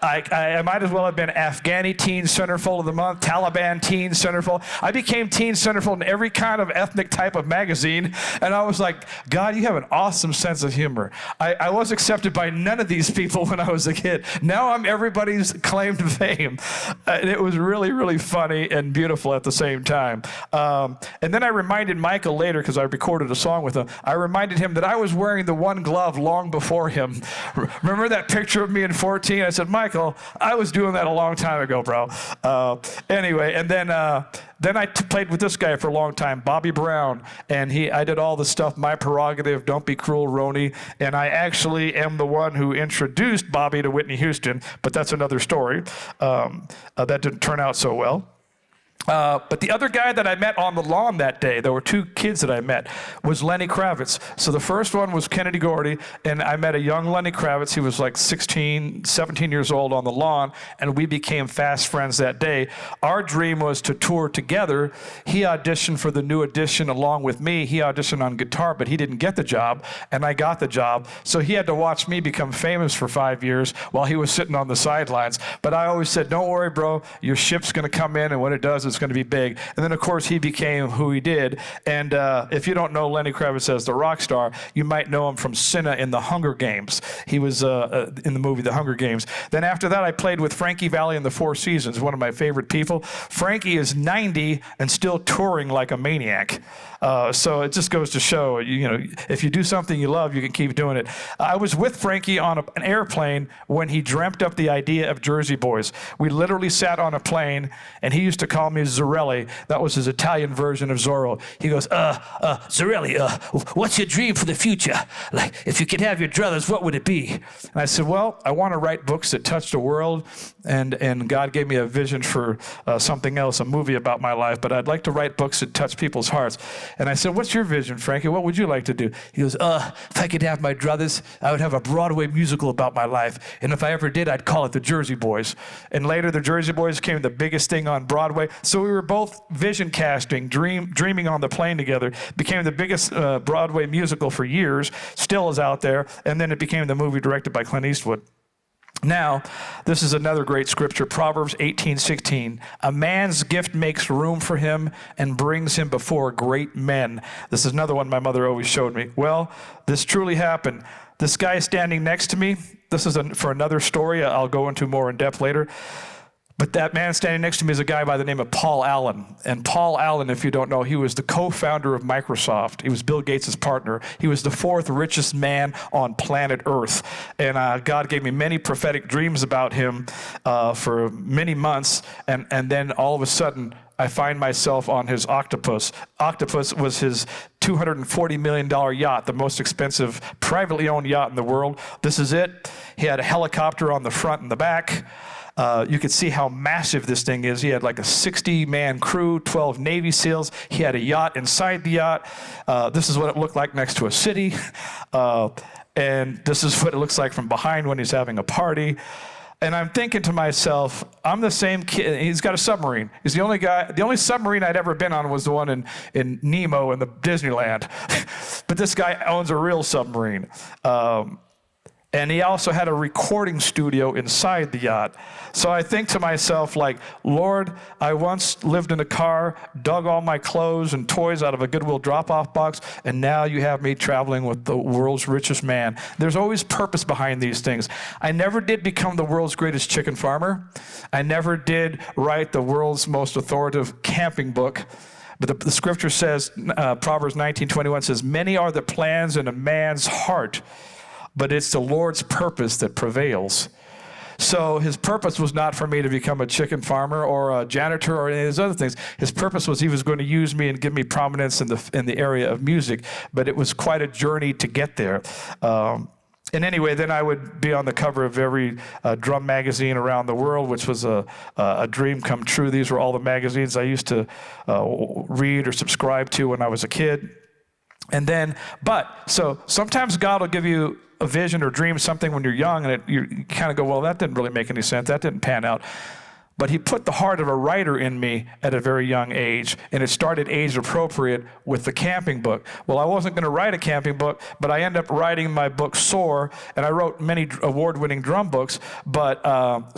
A: I might as well have been Afghani Teen Centerfold of the Month, Taliban Teen Centerfold. I became Teen Centerfold in every kind of ethnic type of magazine, and I was like, God, you have an awesome sense of humor. I was accepted by none of these people when I was a kid. Now I'm everybody's claim to fame. And it was really, really funny and beautiful at the same time. And then I reminded Michael later, because I recorded a song with him, I reminded him that I was wearing the one glove long before him. Remember that picture of me in 14? I said, Michael, I was doing that a long time ago, bro. Anyway, and then I played with this guy for a long time, Bobby Brown, and I did all the stuff, My Prerogative, Don't Be Cruel, Roni, and I actually am the one who introduced Bobby to Whitney Houston, but that's another story. That didn't turn out so well. But the other guy that I met on the lawn that day, there were two kids that I met, was Lenny Kravitz. So the first one was Kennedy Gordy, and I met a young Lenny Kravitz. He was like 16, 17 years old on the lawn, and we became fast friends that day. Our dream was to tour together. He auditioned for the New Edition along with me. He auditioned on guitar, but he didn't get the job, and I got the job. So he had to watch me become famous for 5 years while he was sitting on the sidelines. But I always said, don't worry, bro, your ship's going to come in, and when it does, it's going to be big. And then, of course, he became who he did. And if you don't know Lenny Kravitz as the rock star, you might know him from Cinna in The Hunger Games. He was in the movie The Hunger Games. Then after that, I played with Frankie Valli in The Four Seasons, one of my favorite people. Frankie is 90 and still touring like a maniac. So it just goes to show, if you do something you love, you can keep doing it. I was with Frankie on an airplane when he dreamt up the idea of Jersey Boys. We literally sat on a plane, and he used to call me Zorelli. That was his Italian version of Zorro. He goes, Zorelli, what's your dream for the future? Like, if you could have your druthers, what would it be? And I said, well, I want to write books that touch the world, and God gave me a vision for something else, a movie about my life, but I'd like to write books that touch people's hearts. And I said, what's your vision, Frankie? What would you like to do? He goes, if I could have my druthers, I would have a Broadway musical about my life. And if I ever did, I'd call it The Jersey Boys. And later, The Jersey Boys became the biggest thing on Broadway. So we were both vision casting, dreaming on the plane together, became the biggest Broadway musical for years, still is out there. And then it became the movie directed by Clint Eastwood. Now, this is another great scripture, Proverbs 18:16. A man's gift makes room for him and brings him before great men. This is another one my mother always showed me. Well, this truly happened. This guy standing next to me, This is for another story I'll go into more in depth later. But that man standing next to me is a guy by the name of Paul Allen. And Paul Allen, if you don't know, he was the co-founder of Microsoft. He was Bill Gates' partner. He was the fourth richest man on planet Earth. And God gave me many prophetic dreams about him for many months. And then all of a sudden, I find myself on his Octopus. Octopus was his $240 million yacht, the most expensive privately owned yacht in the world. This is it. He had a helicopter on the front and the back. You could see how massive this thing is. He had like a 60-man crew, 12 Navy SEALs. He had a yacht inside the yacht. This is what it looked like next to a city. And this is what it looks like from behind when he's having a party. And I'm thinking to myself, I'm the same kid. He's got a submarine. He's the only guy. The only submarine I'd ever been on was the one in Nemo in the Disneyland. But this guy owns a real submarine. And he also had a recording studio inside the yacht. So I think to myself, like, Lord, I once lived in a car, dug all my clothes and toys out of a Goodwill drop-off box, and now you have me traveling with the world's richest man. There's always purpose behind these things. I never did become the world's greatest chicken farmer. I never did write the world's most authoritative camping book. But the scripture says, Proverbs 19:21 says, many are the plans in a man's heart, but it's the Lord's purpose that prevails. So his purpose was not for me to become a chicken farmer or a janitor or any of those other things. His purpose was he was going to use me and give me prominence in the area of music, but it was quite a journey to get there. And anyway, then I would be on the cover of every drum magazine around the world, which was a dream come true. These were all the magazines I used to read or subscribe to when I was a kid. And then, so sometimes God will give you a vision or dream something when you're young, and you kind of go, well, that didn't really make any sense. That didn't pan out. But he put the heart of a writer in me at a very young age, and it started age appropriate with the camping book. Well, I wasn't going to write a camping book, but I ended up writing my book, Soar, and I wrote many award-winning drum books, but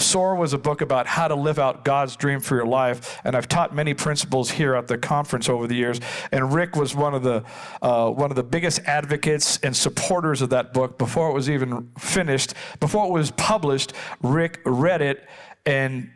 A: Soar was a book about how to live out God's dream for your life, and I've taught many principles here at the conference over the years, and Rick was one of the biggest advocates and supporters of that book. Before it was even finished, before it was published, Rick read it, and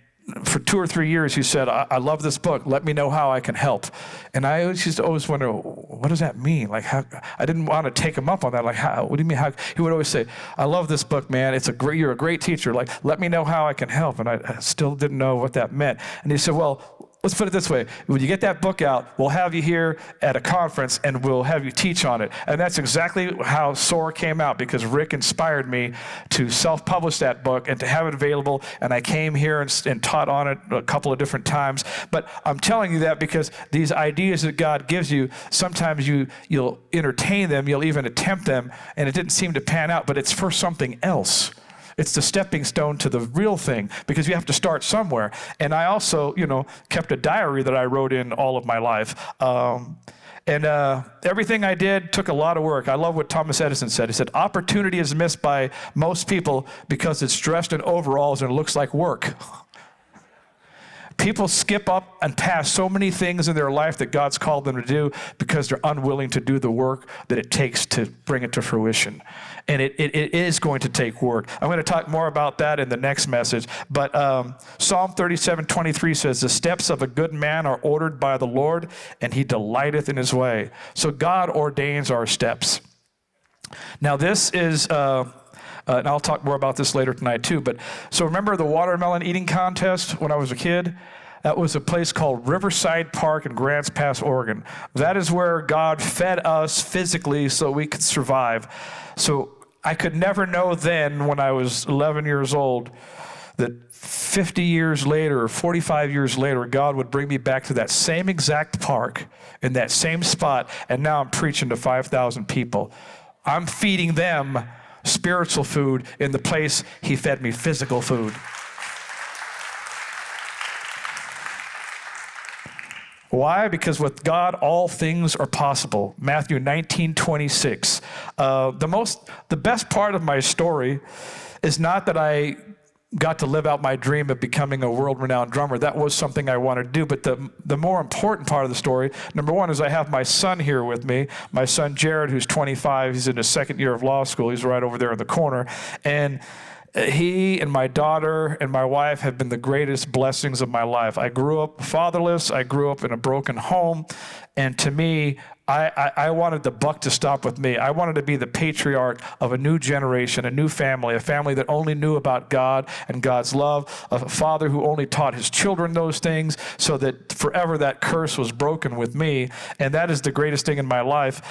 A: for 2 or 3 years, he said, I love this book. Let me know how I can help. And I used to always wonder, what does that mean? Like, how? I didn't want to take him up on that. Like, how? What do you mean? How? He would always say, I love this book, man. You're a great teacher. Like, let me know how I can help. And I still didn't know what that meant. And he said, well, let's put it this way. When you get that book out, we'll have you here at a conference and we'll have you teach on it. And that's exactly how Soar came out, because Rick inspired me to self-publish that book and to have it available. And I came here and taught on it a couple of different times. But I'm telling you that because these ideas that God gives you, sometimes you'll entertain them, you'll even attempt them, and it didn't seem to pan out, but it's for something else. It's the stepping stone to the real thing, because you have to start somewhere. And I also, kept a diary that I wrote in all of my life. And everything I did took a lot of work. I love what Thomas Edison said. He said, opportunity is missed by most people because it's dressed in overalls and it looks like work. People skip up and pass so many things in their life that God's called them to do because they're unwilling to do the work that it takes to bring it to fruition. And it is going to take work. I'm going to talk more about that in the next message. But Psalm 37:23 says, the steps of a good man are ordered by the Lord, and he delighteth in his way. So God ordains our steps. Now this is... and I'll talk more about this later tonight too. But so remember the watermelon eating contest when I was a kid? That was a place called Riverside Park in Grants Pass, Oregon. That is where God fed us physically so we could survive. So I could never know then, when I was 11 years old, that 50 years later or 45 years later, God would bring me back to that same exact park in that same spot, and now I'm preaching to 5,000 people. I'm feeding them spiritual food in the place he fed me physical food. Why? Because with God, all things are possible. Matthew 19:26. The best part of my story is not that I got to live out my dream of becoming a world-renowned drummer. That was something I wanted to do. But the more important part of the story, number one, is I have my son here with me. My son Jared, who's 25. He's in his second year of law school. He's right over there in the corner. And he and my daughter and my wife have been the greatest blessings of my life. I grew up fatherless. I grew up in a broken home. And to me, I wanted the buck to stop with me. I wanted to be the patriarch of a new generation, a new family, a family that only knew about God and God's love, a father who only taught his children those things, so that forever that curse was broken with me. And that is the greatest thing in my life.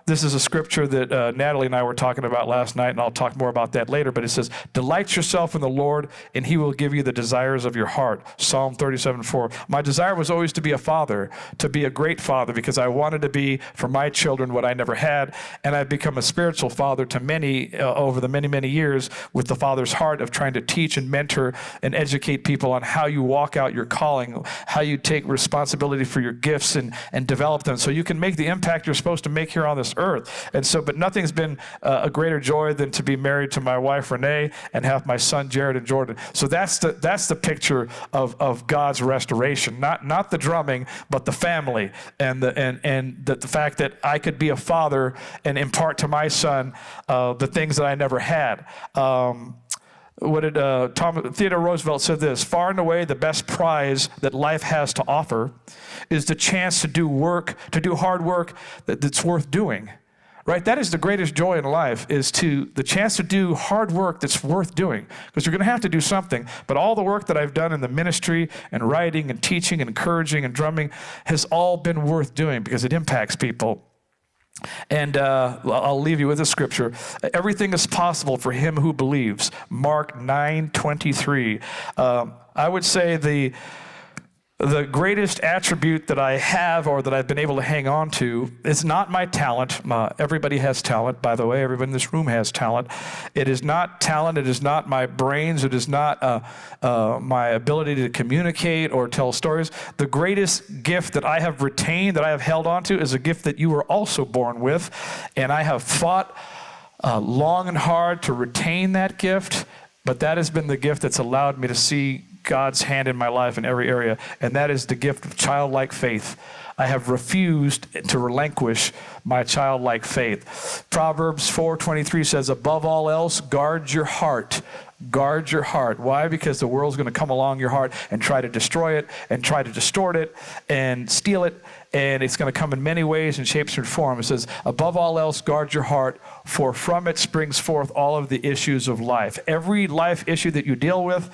A: This is a scripture that Natalie and I were talking about last night, and I'll talk more about that later, but it says, delight yourself in the Lord, and he will give you the desires of your heart. Psalm 37:4. My desire was always to be a father, to be a great father, because I wanted to be for my children what I never had. And I've become a spiritual father to many over the many, many years, with the father's heart of trying to teach and mentor and educate people on how you walk out your calling, how you take responsibility for your gifts and develop them so you can make the impact you're supposed to make here on this earth. And so, but nothing's been a greater joy than to be married to my wife, Renee, and have my son, Jared and Jordan. So that's the picture of God's restoration, not the drumming, but the family and the fact that I could be a father and impart to my son the things that I never had. Theodore Roosevelt said this: far and away the best prize that life has to offer is the chance to do hard work that's worth doing. Right? That is the greatest joy in life, is the chance to do hard work that's worth doing. Because you're going to have to do something. But all the work that I've done in the ministry and writing and teaching and encouraging and drumming has all been worth doing because it impacts people. And I'll leave you with a scripture. Everything is possible for him who believes. Mark 9:23. I would say the greatest attribute that I have, or that I've been able to hang on to, is not my talent. Everybody has talent, by the way. Everyone in this room has talent. It is not talent. It is not my brains. It is not my ability to communicate or tell stories. The greatest gift that I have retained, that I have held on to, is a gift that you were also born with. And I have fought long and hard to retain that gift, but that has been the gift that's allowed me to see God's hand in my life in every area, and that is the gift of childlike faith. I have refused to relinquish my childlike faith. Proverbs 4:23 says, above all else, guard your heart. Guard your heart. Why? Because the world's going to come along your heart and try to destroy it and try to distort it and steal it, and it's going to come in many ways and shapes and forms. It says, above all else, guard your heart, for from it springs forth all of the issues of life. Every life issue that you deal with,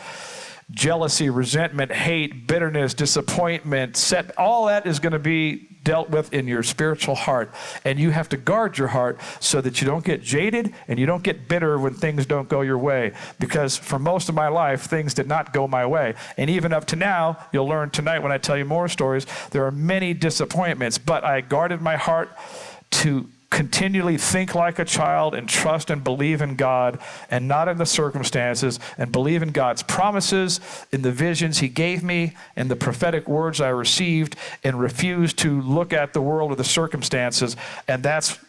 A: jealousy, resentment, hate, bitterness, disappointment, all that is going to be dealt with in your spiritual heart. And you have to guard your heart so that you don't get jaded and you don't get bitter when things don't go your way. Because for most of my life, things did not go my way. And even up to now, you'll learn tonight when I tell you more stories, there are many disappointments. But I guarded my heart to continually think like a child and trust and believe in God and not in the circumstances, and believe in God's promises, in the visions he gave me, and the prophetic words I received, and refuse to look at the world or the circumstances. And that's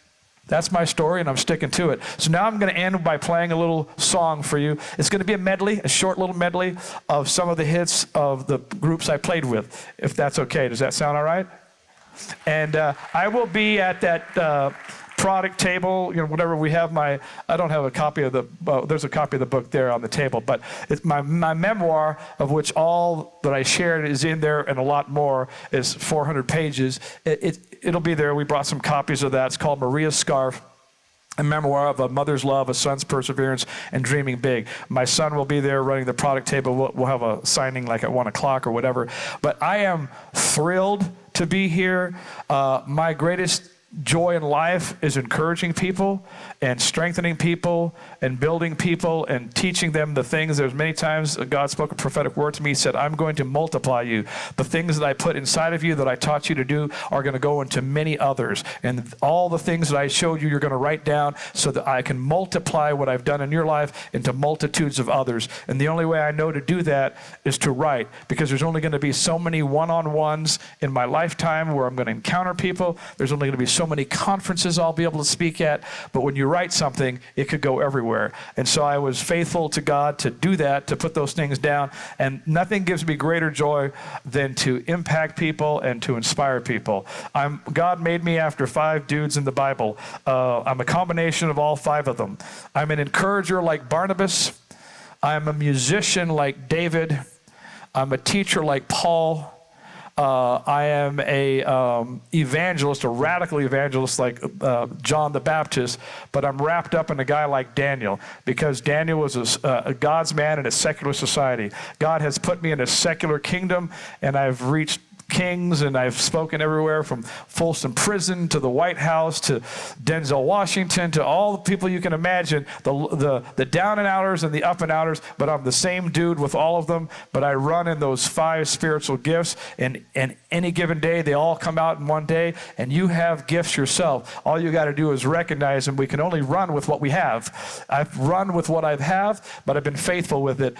A: my story, and I'm sticking to it. So now I'm going to end by playing a little song for you. It's going to be a medley, a short little medley of some of the hits of the groups I played with, if that's okay. Does that sound all right? And I will be at that product table, whatever we have. I don't have a copy of there's a copy of the book there on the table, but it's my memoir, of which all that I shared is in there, and a lot more, is 400 pages. It'll be there. We brought some copies of that. It's called Maria's Scarf, a memoir of a mother's love, a son's perseverance, and dreaming big. My son will be there running the product table. We'll have a signing like at 1 o'clock or whatever. But I am thrilled to be here. My greatest joy in life is encouraging people and strengthening people and building people and teaching them the things. There's many times God spoke a prophetic word to me. He said, I'm going to multiply you. The things that I put inside of you that I taught you to do are going to go into many others. And all the things that I showed you, you're going to write down so that I can multiply what I've done in your life into multitudes of others. And the only way I know to do that is to write, because there's only going to be so many one-on-ones in my lifetime where I'm going to encounter people. There's only going to be so many conferences I'll be able to speak at. But when you write something, it could go everywhere. And so I was faithful to God to do that, to put those things down. And nothing gives me greater joy than to impact people and to inspire people. God made me after 5 dudes in the Bible. I'm a combination of all 5 of them. I'm an encourager like Barnabas. I'm a musician like David. I'm a teacher like Paul. I am a evangelist, a radical evangelist like John the Baptist, but I'm wrapped up in a guy like Daniel, because Daniel was a God's man in a secular society. God has put me in a secular kingdom, and I've reached kings, and I've spoken everywhere from Folsom Prison to the White House to Denzel Washington to all the people you can imagine, the down and outers and the up and outers, but I'm the same dude with all of them. But I run in those 5 spiritual gifts, and any given day they all come out in one day, and you have gifts yourself. All you got to do is recognize them. We can only run with what we have. I've run with what I have, but I've been faithful with it.